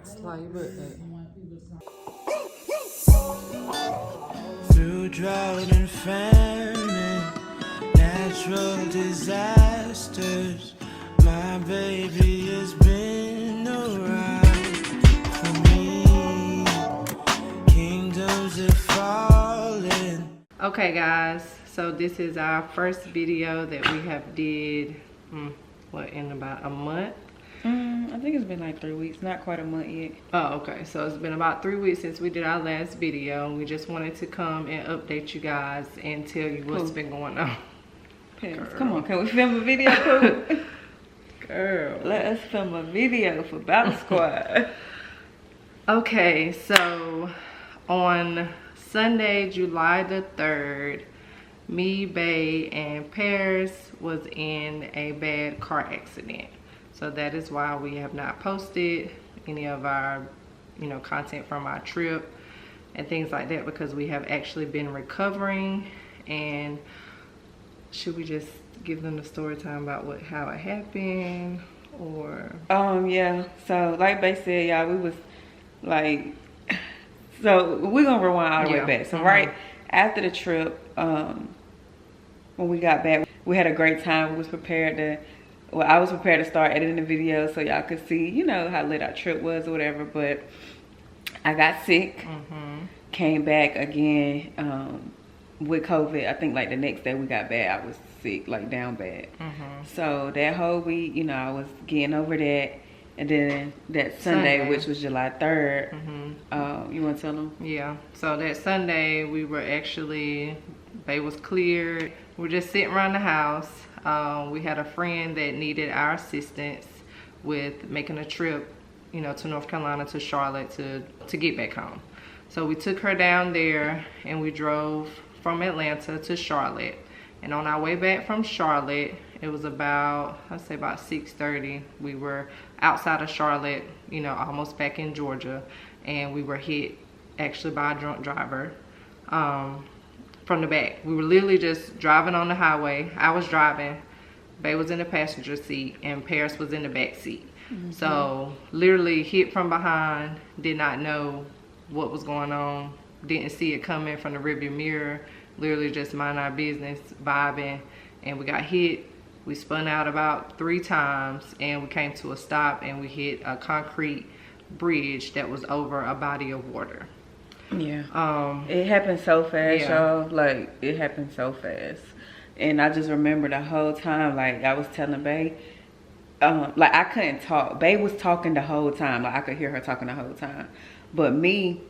Slide your butt back. Through drought and famine, natural disasters, my baby has been around for me. Kingdoms have fallen. Okay guys, so this is our first video that we have did, in about a month? I think it's been like 3 weeks, not quite a month yet. Oh, okay. So it's been about 3 weeks since we did our last video. We just wanted to come and update you guys and tell you what's been going on. Come on, can we film a video, Pooh? Girl. Let us film a video for Battle Squad. Okay, so on Sunday, July the 3rd, me, Bae, and Paris was in a bad car accident. So that is why we have not posted any of our, content from our trip and things like that, because we have actually been recovering. And should we just give them the story time about how it happened, or? Yeah. So like Bae said, y'all, we was like, so we're gonna rewind all the way back. So right after the trip, when we got back, we had a great time. We was prepared to. Well, I was prepared to start editing the video so y'all could see, how lit our trip was or whatever. But I got sick, came back again with COVID. I think like the next day we got bad, I was sick, like down bad. So that whole week, I was getting over that. And then that Sunday, which was July 3rd, you want to tell them? Yeah, so that Sunday we were actually, Bae was cleared. We were just sitting around the house. We had a friend that needed our assistance with making a trip, to North Carolina, to Charlotte to get back home. So we took her down there and we drove from Atlanta to Charlotte. And on our way back from Charlotte, it was about, I'd say about 6:30. We were outside of Charlotte, almost back in Georgia. And we were hit actually by a drunk driver. From the back. We were literally just driving on the highway. I was driving, Bae was in the passenger seat, and Paris was in the back seat. So literally hit from behind, did not know what was going on, didn't see it coming from the rearview mirror, literally just mind our business, vibing, and we got hit. We spun out about 3 times and we came to a stop, and we hit a concrete bridge that was over a body of water. Yeah. It happened so fast, y'all. Like, it happened so fast. And I just remember the whole time, like, I was telling Bae, like, I couldn't talk. Bae was talking the whole time. Like, I could hear her talking the whole time. But me,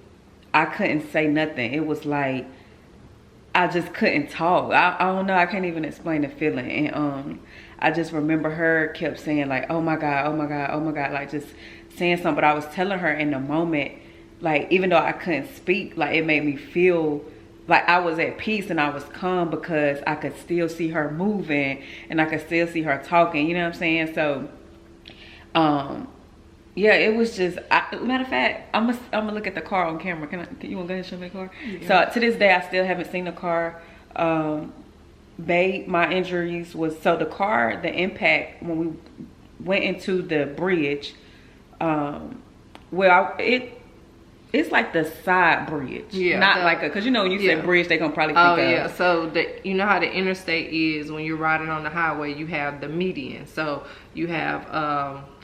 I couldn't say nothing. It was like, I just couldn't talk. I don't know. I can't even explain the feeling. And I just remember her kept saying, like, oh, my God, oh, my God, oh, my God. Like, just saying something. But I was telling her in the moment, like, even though I couldn't speak, like, it made me feel like I was at peace and I was calm, because I could still see her moving and I could still see her talking, you know what I'm saying? So, yeah, it was just, matter of fact, I'm gonna look at the car on camera. Can you want to go ahead and show me the car? Yeah. So to this day, I still haven't seen the car. Bae, my injuries was, so the car, the impact when we went into the bridge, it's like the side bridge, not like a, because when you say bridge, they gonna probably think of. So you know how the interstate is when you're riding on the highway, you have the median. So you have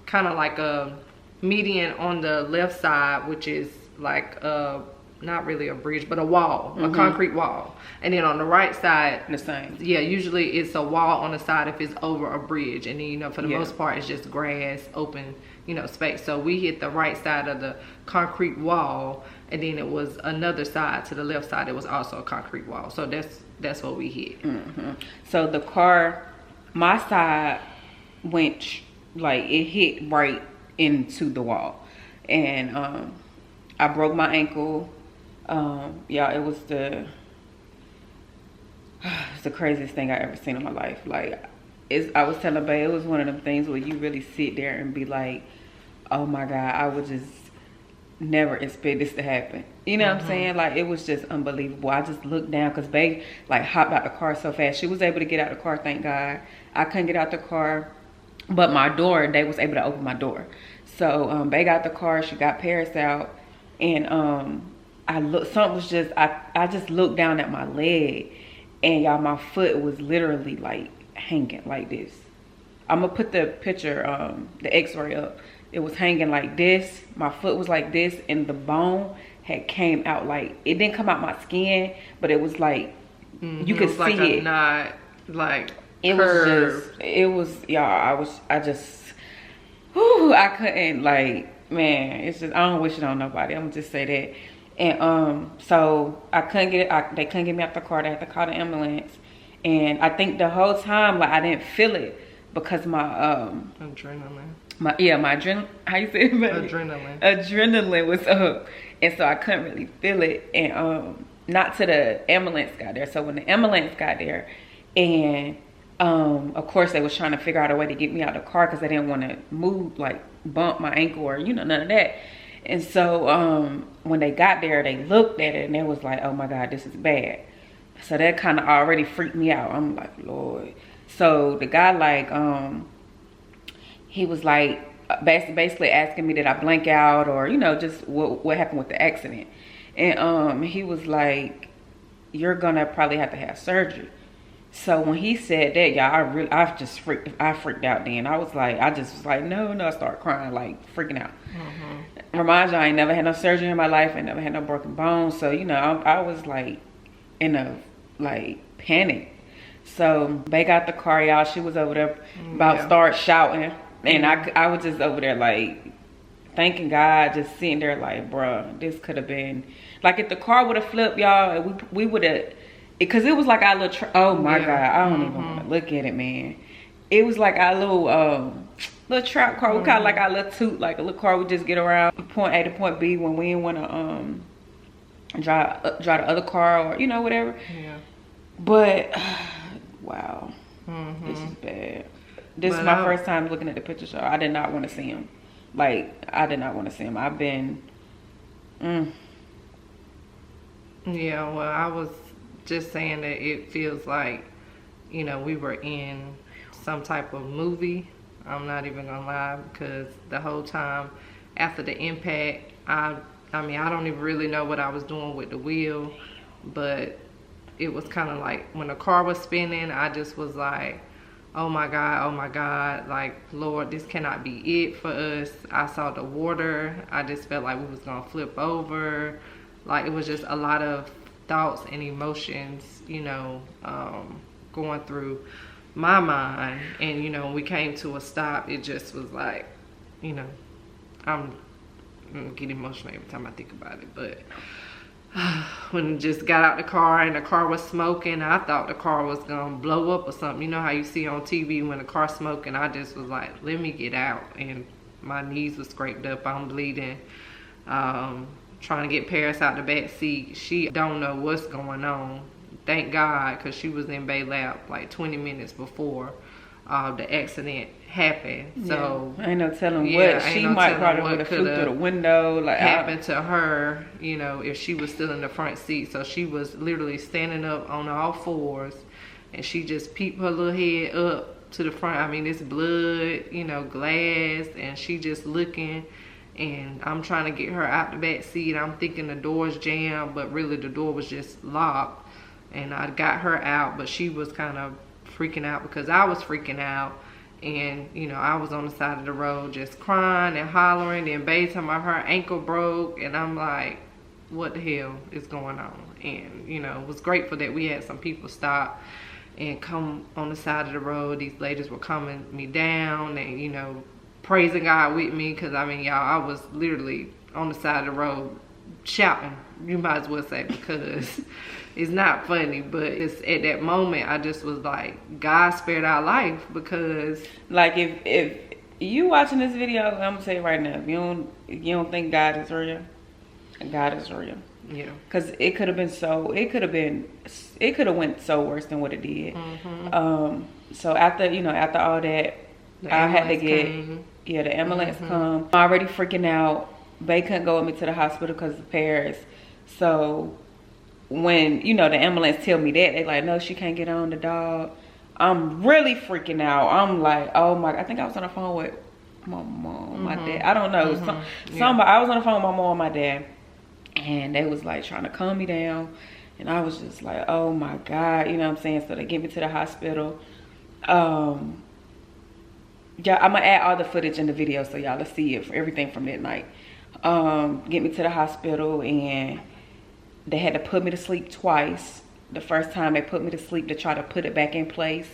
kind of like a median on the left side, which is like not really a bridge, but a wall, a concrete wall. And then on the right side, the same. Yeah, usually it's a wall on the side if it's over a bridge, and then for the most part it's just grass, open space. So we hit the right side of the concrete wall, and then it was another side to the left side, it was also a concrete wall. So that's what we hit. So the car, my side went, like, it hit right into the wall, and I broke my ankle. Yeah, it was the craziest thing I ever seen in my life. Like, I was telling Bae, it was one of them things where you really sit there and be like, oh my God, I would just never expect this to happen. You know what I'm saying? Like, it was just unbelievable. I just looked down because Bae, like, hopped out the car so fast. She was able to get out the car, thank God. I couldn't get out the car, but my door, they was able to open my door. So Bae got the car, she got Paris out, and I just looked down at my leg, and y'all, my foot was literally like hanging like this. I'm gonna put the picture, the x-ray up. It was hanging like this, my foot was like this, and the bone had came out, like, it didn't come out my skin, but it was like, you could see like it. A knot, like it curved. Y'all, I couldn't, like, man, it's just, I don't wish it on nobody. I'm gonna just say that. And so I couldn't they couldn't get me out the car. They had to call the ambulance. And I think the whole time, like, I didn't feel it because my adrenaline. My adrenaline, how you say it, baby? Adrenaline was up. And so I couldn't really feel it. And not till the ambulance got there. So when the ambulance got there, and of course they was trying to figure out a way to get me out of the car because they didn't want to move, like bump my ankle or, you know, none of that. And so when they got there, they looked at it and they was like, oh my God, this is bad. So that kind of already freaked me out. I'm like, Lord. So the guy, like, he was like basically asking me, did I blank out, or, you know, just what happened with the accident. And he was like, you're gonna probably have to have surgery. So when he said that, y'all, I freaked out then. I was like, no, I started crying, like freaking out. Remind you, I ain't never had no surgery in my life. I never had no broken bones. So, you know, I was like in a panic. So they got the car, y'all. She was over there about start shouting. And I was just over there like thanking God, just sitting there like, bruh, this could have been, like, if the car would have flipped, y'all, we would have, because it was like our little, oh my God, I don't even want to look at it, man. It was like our little trap car. We call it like our little toot, like a little car we just get around point A to point B when we didn't want to drive the other car, or, you know, whatever. Yeah. But wow, this is bad. This is my first time looking at the picture show. I did not want to see him. Like, I did not want to see him. I've been, Yeah, well, I was just saying that it feels like, you know, we were in some type of movie. I'm not even gonna lie, because the whole time after the impact, I mean, I don't even really know what I was doing with the wheel, but it was kind of like when the car was spinning, I just was like, oh my God, like, Lord, this cannot be it for us. I saw the water. I just felt like we was gonna flip over. Like, it was just a lot of thoughts and emotions, you know, going through my mind. And, you know, when we came to a stop, it just was like, you know, I'm getting emotional every time I think about it. But when just got out the car and the car was smoking, I thought the car was gonna blow up or something. You know how you see on TV when the car's smoking? I just was like, let me get out. And my knees were scraped up, I'm bleeding. Trying to get Paris out the back seat. She don't know what's going on. Thank God, because she was in Bay Lab like 20 minutes before the accident happened. So ain't no telling what she might probably would have flew through the window. Like, happened to her, you know, if she was still in the front seat. So she was literally standing up on all fours, and she just peeped her little head up to the front. I mean, it's blood, you know, glass, and she just looking. And I'm trying to get her out the back seat. I'm thinking the door's jammed, but really the door was just locked. And I got her out, but she was kind of freaking out because I was freaking out. And, you know, I was on the side of the road just crying and hollering. And Bae talking about her ankle broke. And I'm like, what the hell is going on? And, you know, it was grateful that we had some people stop and come on the side of the road. These ladies were calming me down and, you know, praising God with me. Because, I mean, y'all, I was literally on the side of the road shouting. You might as well say, because it's not funny, but it's at that moment I just was like, God spared our life. Because like, if you watching this video, I'm gonna say it right now, if you don't think God is real, God is real. Yeah, because it could have went so worse than what it did. So after all that, I had to get the ambulance come. I'm already freaking out. Bae couldn't go with me to the hospital because of Paris. So when, you know, the ambulance tell me that, they like, no, she can't get on the dog. I'm really freaking out. I'm like, oh my, I think I was on the phone with my mom, my dad. I don't know. Somebody. I was on the phone with my mom and my dad, and they was like trying to calm me down, and I was just like, oh my God, you know what I'm saying? So they get me to the hospital. Yeah, I'm gonna add all the footage in the video so y'all will see it for everything from that night. Get me to the hospital, and they had to put me to sleep twice. The first time they put me to sleep to try to put it back in place,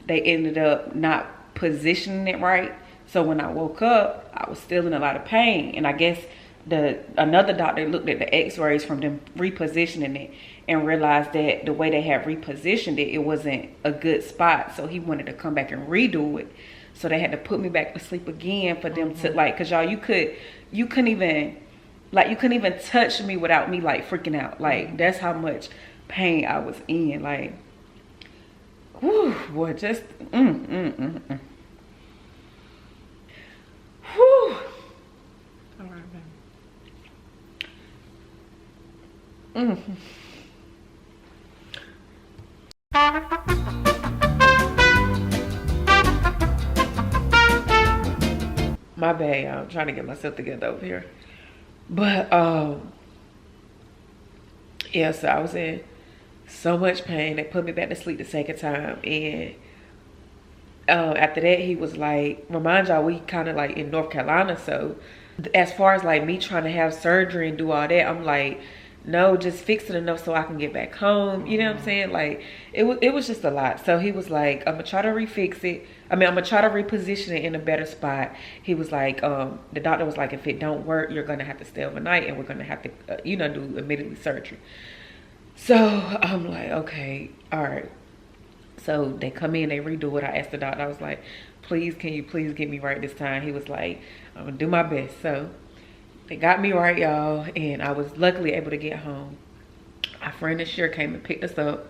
they ended up not positioning it right. So when I woke up, I was still in a lot of pain, and I guess another doctor looked at the x-rays from them repositioning it and realized that the way they had repositioned it, it wasn't a good spot. So he wanted to come back and redo it. So they had to put me back to sleep again for them to like, cause y'all, you couldn't even touch me without me like freaking out. Like, that's how much pain I was in. Like, whew, boy, just whew. All right, baby. My bad, y'all. I'm trying to get myself together over here. But yeah, so I was in so much pain. They put me back to sleep the second time, and after that he was like, remind y'all, we kind of like in North Carolina, so as far as like me trying to have surgery and do all that, I'm like, no, just fix it enough so I can get back home. You know what I'm saying? Like, it was just a lot. So he was like, I'm gonna try to refix it. I'm gonna try to reposition it in a better spot. He was like, the doctor was like, if it don't work, you're gonna have to stay overnight, and we're gonna have to, do immediately surgery. So I'm like, okay, all right. So they come in, they redo it. I asked the doctor, I was like, please, can you please get me right this time? He was like, I'm gonna do my best. So they got me right, y'all, and I was luckily able to get home. My friend this year came and picked us up.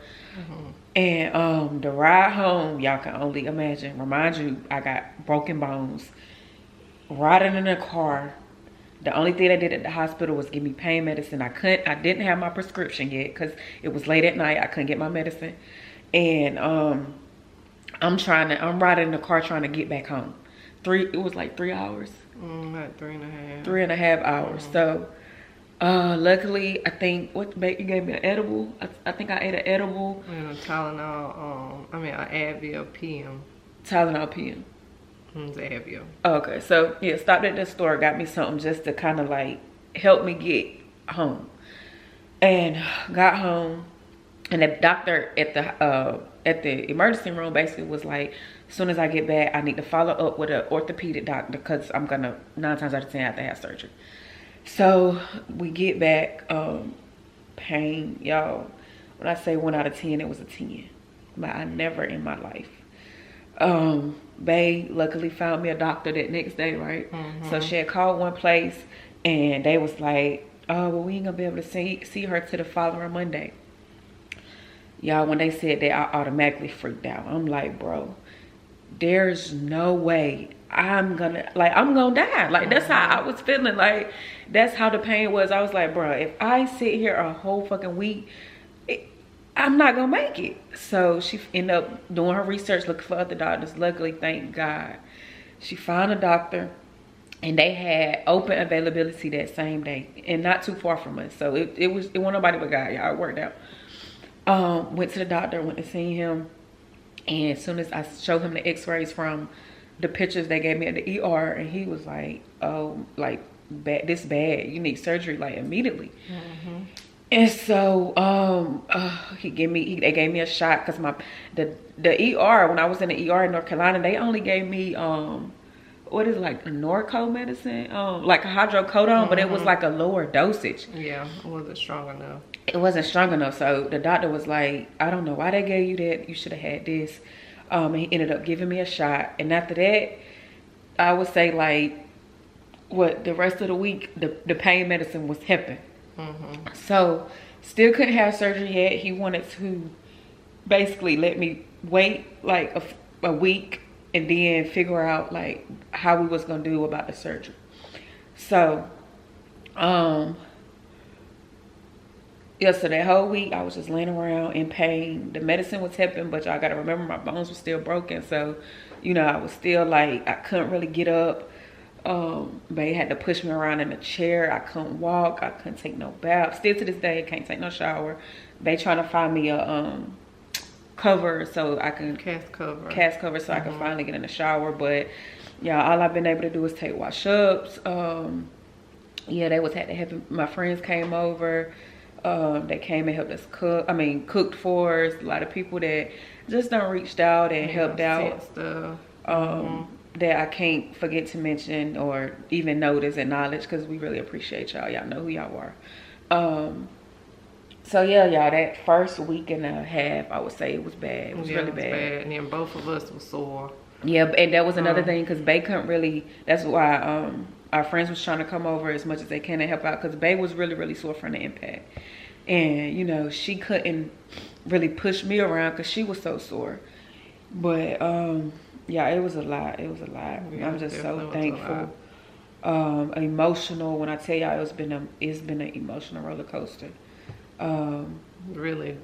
And the ride home, y'all can only imagine. Remind you, I got broken bones. Riding in a car. The only thing they did at the hospital was give me pain medicine. I didn't have my prescription yet because it was late at night. I couldn't get my medicine. And I'm riding in the car trying to get back home. It was like 3 hours. About 3.5. 3.5 hours. So luckily, I think, you gave me an edible? I think I ate an edible. And a Tylenol, an Advil PM. Tylenol PM. It's Advil. Okay, so yeah, stopped at the store, got me something just to kind of like help me get home. And got home, and the doctor at the emergency room basically was like, as soon as I get back, I need to follow up with an orthopedic doctor because I'm gonna 9 times out of 10 have to have surgery. So we get back, pain, y'all. When I say 1 out of 10, it was a 10. But I never in my life. Bae luckily found me a doctor that next day, right? So she had called one place, and they was like, oh, well, we ain't gonna be able to see her till the following Monday. Y'all, when they said that, I automatically freaked out. I'm like, bro, there's no way I'm gonna die. Like, that's how I was feeling. Like, that's how the pain was. I was like, bro, if I sit here a whole fucking week, I'm not gonna make it. So she ended up doing her research, looking for other doctors. Luckily, thank God, she found a doctor, and they had open availability that same day, and not too far from us. So it wasn't nobody but God, y'all. It worked out. Went to the doctor, went to see him, and as soon as I showed him the x-rays from the pictures they gave me at the ER, and he was like, oh, like, this bad, you need surgery like immediately. And so they gave me a shot because the ER, when I was in the ER in North Carolina, they only gave me what is it, like a Norco medicine, like a hydrocodone, but it was like a lower dosage. Yeah, it wasn't strong enough. It wasn't strong enough. So the doctor was like, I don't know why they gave you that, you should have had this. And he ended up giving me a shot, and after that, I would say, like, what, the rest of the week, the pain medicine was helping. So still couldn't have surgery yet. He wanted to basically let me wait like a week and then figure out like how we was gonna do about the surgery. So yeah, so that whole week I was just laying around in pain. The medicine was helping, but y'all gotta remember my bones were still broken. So, I was still like, I couldn't really get up. Bae had to push me around in a chair. I couldn't walk. I couldn't take no bath. Still to this day, I can't take no shower. Bae trying to find me a cover so I can cast cover so I can finally get in the shower. But yeah, all I've been able to do is take wash ups. Yeah, they had to help. My friends came over. They came and helped us cooked for us. A lot of people that just done reached out and helped out. That I can't forget to mention or even notice, acknowledge, because we really appreciate y'all. Y'all know who y'all are. So yeah, y'all, that first week and a half, I would say it was bad. It was really bad. And then both of us were sore. Yeah, and that was another thing, because Bae couldn't really, that's why our friends was trying to come over as much as they can to help out, because Bae was really, really sore from the impact. And, you know, she couldn't really push me around because she was so sore. But, yeah, it was a lot. It was a lot. Yeah, I'm just so thankful. Emotional. When I tell y'all, it's been an emotional roller coaster. Really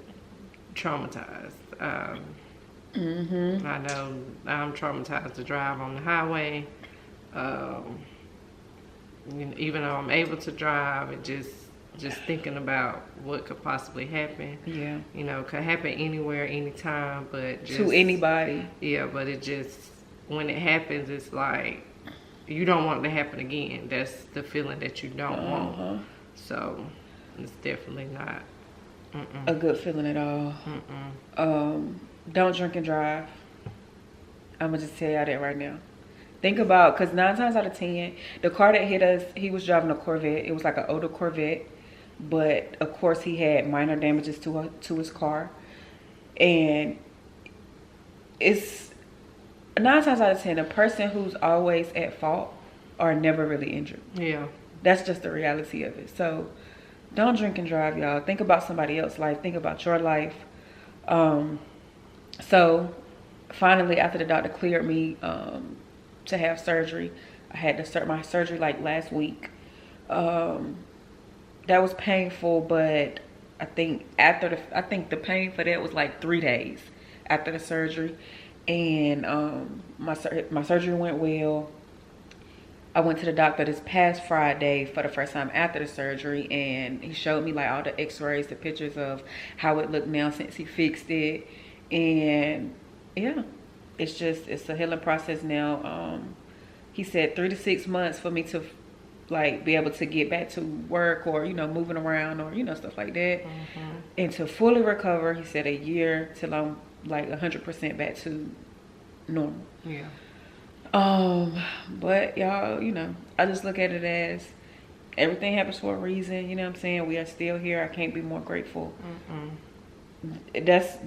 traumatized. I know I'm traumatized to drive on the highway. Even though I'm able to drive, it just thinking about what could possibly happen. Yeah. You know, could happen anywhere, anytime, but just to anybody. Yeah, but it just, when it happens, it's like you don't want it to happen again. That's the feeling that you don't want. So it's definitely not a good feeling at all. Don't drink and drive. I'm gonna just tell y'all that right now. Think about, because 9 times out of 10, the car that hit us, he was driving a Corvette. It was like an older Corvette, but of course he had minor damages to his car. And it's 9 times out of 10, a person who's always at fault are never really injured. Yeah. That's just the reality of it. So don't drink and drive, y'all. Think about somebody else's life. Think about your life. So finally, after the doctor cleared me to have surgery, I had to start my surgery like last week. That was painful, but I think the pain for that was like 3 days after the surgery. And my surgery went well. I went to the doctor this past Friday for the first time after the surgery, and he showed me like all the x-rays, the pictures of how it looked now since he fixed it. And yeah, it's a healing process now. He said 3 to 6 months for me to like be able to get back to work, or, you know, moving around, or, you know, stuff like that. And to fully recover, he said 1 year till I'm like 100% back to normal. Yeah. But y'all, you know, I just look at it as everything happens for a reason. You know what I'm saying? We are still here. I can't be more grateful. That's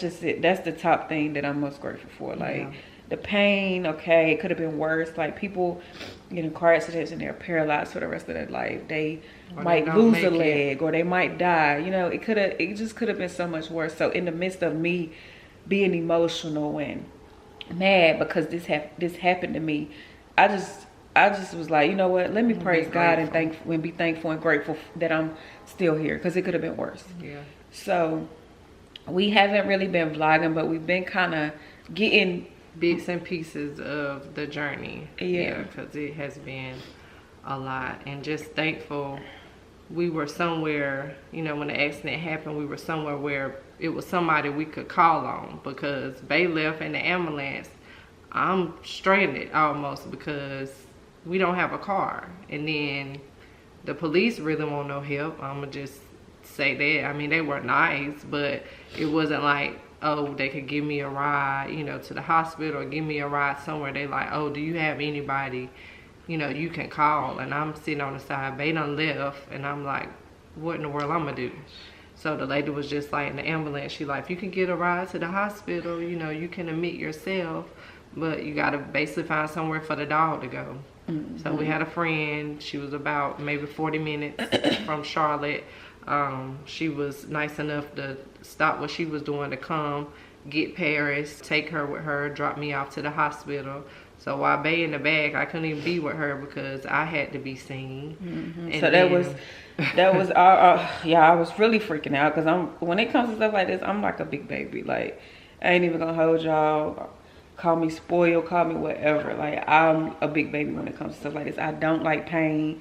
just it. That's the top thing that I'm most grateful for. Like, the pain, okay, it could have been worse. Like, people get in car accidents and they're paralyzed for the rest of their life. They might lose a leg, or they might die. You know, it just could have been so much worse. So in the midst of me being emotional and mad because this happened to me, I just was like, you know what, let me praise God and be thankful and grateful that I'm still here, because it could have been worse. Yeah. So we haven't really been vlogging, but we've been kind of getting bits and pieces of the journey. Yeah, because it has been a lot. And just thankful we were somewhere, you know, when the accident happened, we were somewhere where it was somebody we could call on, because Bae left in the ambulance. I'm stranded almost because we don't have a car. And then the police really want no help. I'm gonna just say that. I mean, they were nice, but it wasn't like, oh, they could give me a ride, you know, to the hospital, or give me a ride somewhere. They like, oh, do you have anybody, you know, you can call? And I'm sitting on the side. Bae done left, and I'm like, what in the world I'm gonna do? So the lady was just like, in the ambulance, she like, if you can get a ride to the hospital, you know, you can admit yourself, but you gotta basically find somewhere for the dog to go. So we had a friend. She was about maybe 40 minutes from Charlotte. She was nice enough to stop what she was doing to come get Paris, take her with her, drop me off to the hospital. So while Bae in the bag, I couldn't even be with her because I had to be seen. So that was yeah, I was really freaking out, because when it comes to stuff like this, I'm like a big baby. Like, I ain't even gonna hold y'all. call me spoiled, call me whatever. Like, I'm a big baby when it comes to stuff like this. I don't like pain.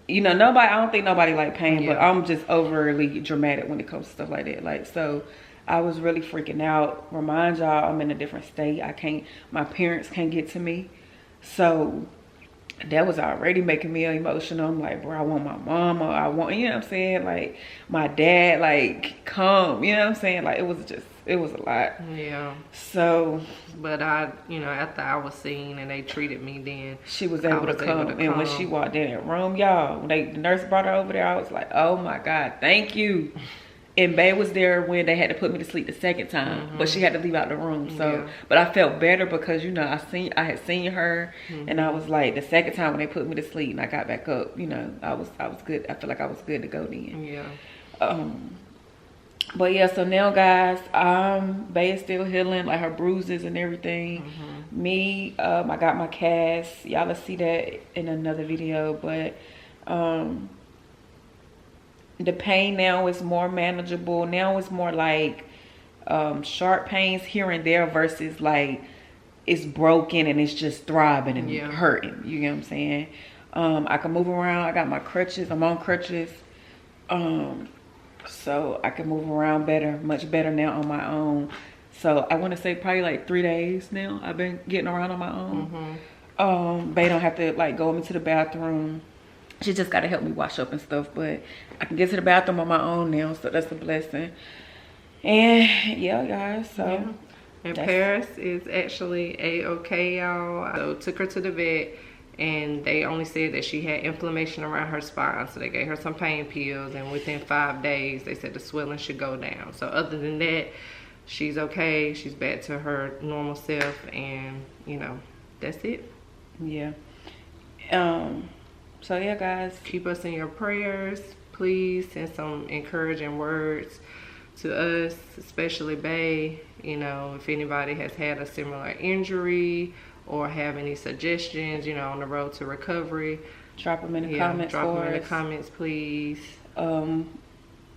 You know, I don't think nobody like pain, but I'm just overly dramatic when it comes to stuff like that. Like, so I was really freaking out. Remind y'all, I'm in a different state. My parents can't get to me. So that was already making me emotional. I'm like, bro, I want my mama. I want, you know what I'm saying? Like, my dad, like, come, you know what I'm saying? Like, it was a lot. Yeah. So. But you know, after I was seen and they treated me, then she was able to come. And when she walked in that room, y'all, when the nurse brought her over there, I was like, oh my God, thank you. And Bae was there when they had to put me to sleep the second time, but she had to leave out the room. So, but I felt better because, you know, I had seen her, and I was like, the second time when they put me to sleep and I got back up, you know, I was good. I feel like I was good to go then. Yeah. But yeah, so now guys, Bae is still healing, like her bruises and everything. Me, I got my cast. Y'all will see that in another video, but the pain now is more manageable. Now it's more like sharp pains here and there versus like it's broken and it's just throbbing and hurting. You get what I'm saying? I can move around. I got my crutches. I'm on crutches. So I can move around better, much better now on my own. So I want to say probably like 3 days now I've been getting around on my own. Bae don't have to like go into the bathroom. She just got to help me wash up and stuff, but I can get to the bathroom on my own now, so that's a blessing. And yeah, guys, so. And Paris is actually A-okay, y'all. So took her to the vet, and they only said that she had inflammation around her spine, so they gave her some pain pills, and within 5 days, they said the swelling should go down. So other than that, she's okay. She's back to her normal self, and, you know, that's it. Yeah. So yeah, guys, keep us in your prayers. Please send some encouraging words to us, especially Bae. You know, if anybody has had a similar injury or have any suggestions, you know, on the road to recovery, drop them in the comments. Drop them in the comments, please. We're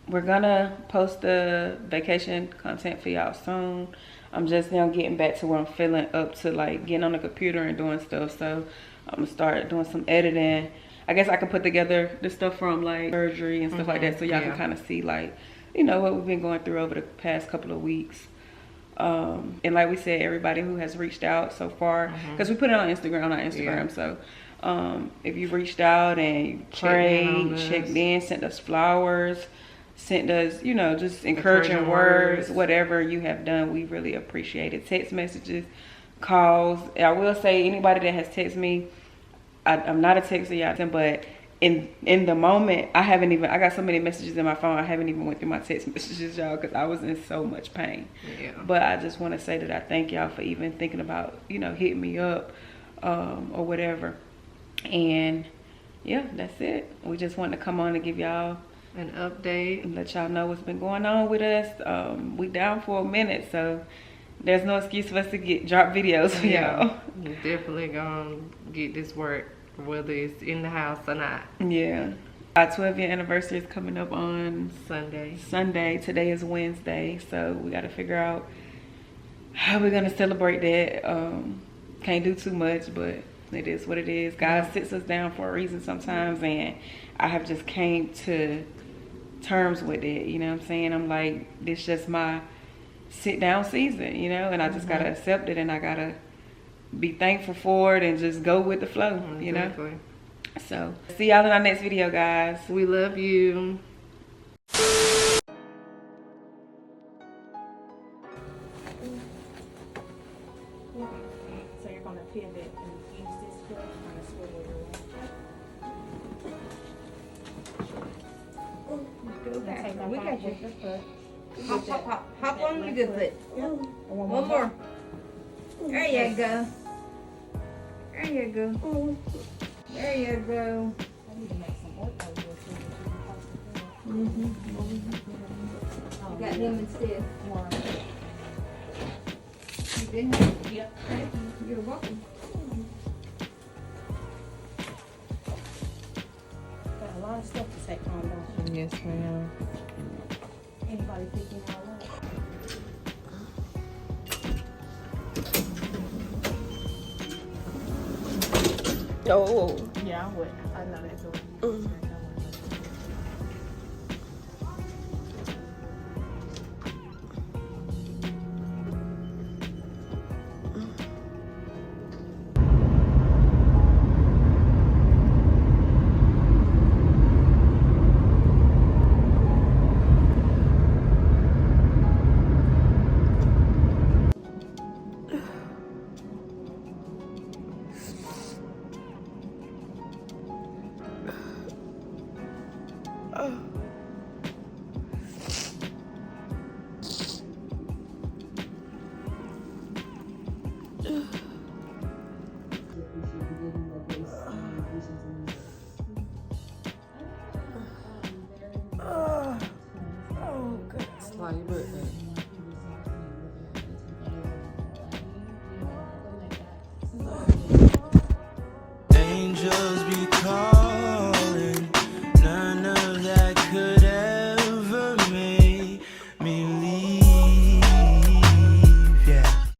gonna post the vacation content for y'all soon. I'm just now getting back to where I'm feeling up to like getting on the computer and doing stuff. So I'm gonna start doing some editing. I guess I can put together the stuff from like surgery and stuff like that, so y'all can kind of see like, you know, what we've been going through over the past couple of weeks. And like we said, everybody who has reached out so far, because we put it on our Instagram. So if you reached out and you prayed, checked in, sent us flowers, sent us, you know, just encouraging words, whatever you have done, we really appreciate it. Text messages, calls. I will say, anybody that has texted me, I'm not a texter, y'all, but in the moment, I got so many messages in my phone, I haven't even went through my text messages, y'all, because I was in so much pain. But I just want to say that I thank y'all for even thinking about, you know, hitting me up or whatever. And yeah, that's it. We just wanted to come on and give y'all an update and let y'all know what's been going on with us. We down for a minute, so there's no excuse for us to drop videos for y'all. We're definitely gonna get this work, whether it's in the house or not. Yeah. Our 12-year anniversary is coming up on Sunday. Today is Wednesday, so we got to figure out how we're gonna celebrate that. Can't do too much, but it is what it is. God sits us down for a reason sometimes, and I have just came to terms with it. You know what I'm saying? I'm like, this just my sit down season, you know, and I just gotta accept it, and I gotta be thankful for it and just go with the flow, you know. So see y'all in our next video, guys. We love you. So you're gonna pivot and use this foot, kind of swivel your way. We got you. Hop, hop, hop. Hop on the good foot. One more. There you go. There you go. There you go. I need to make some work out of this. You got them instead. You did? Yep. You're welcome. Got a lot of stuff to take home, don't you? Yes, ma'am. Anybody picking all up? Oh. Yeah, I would. I know that.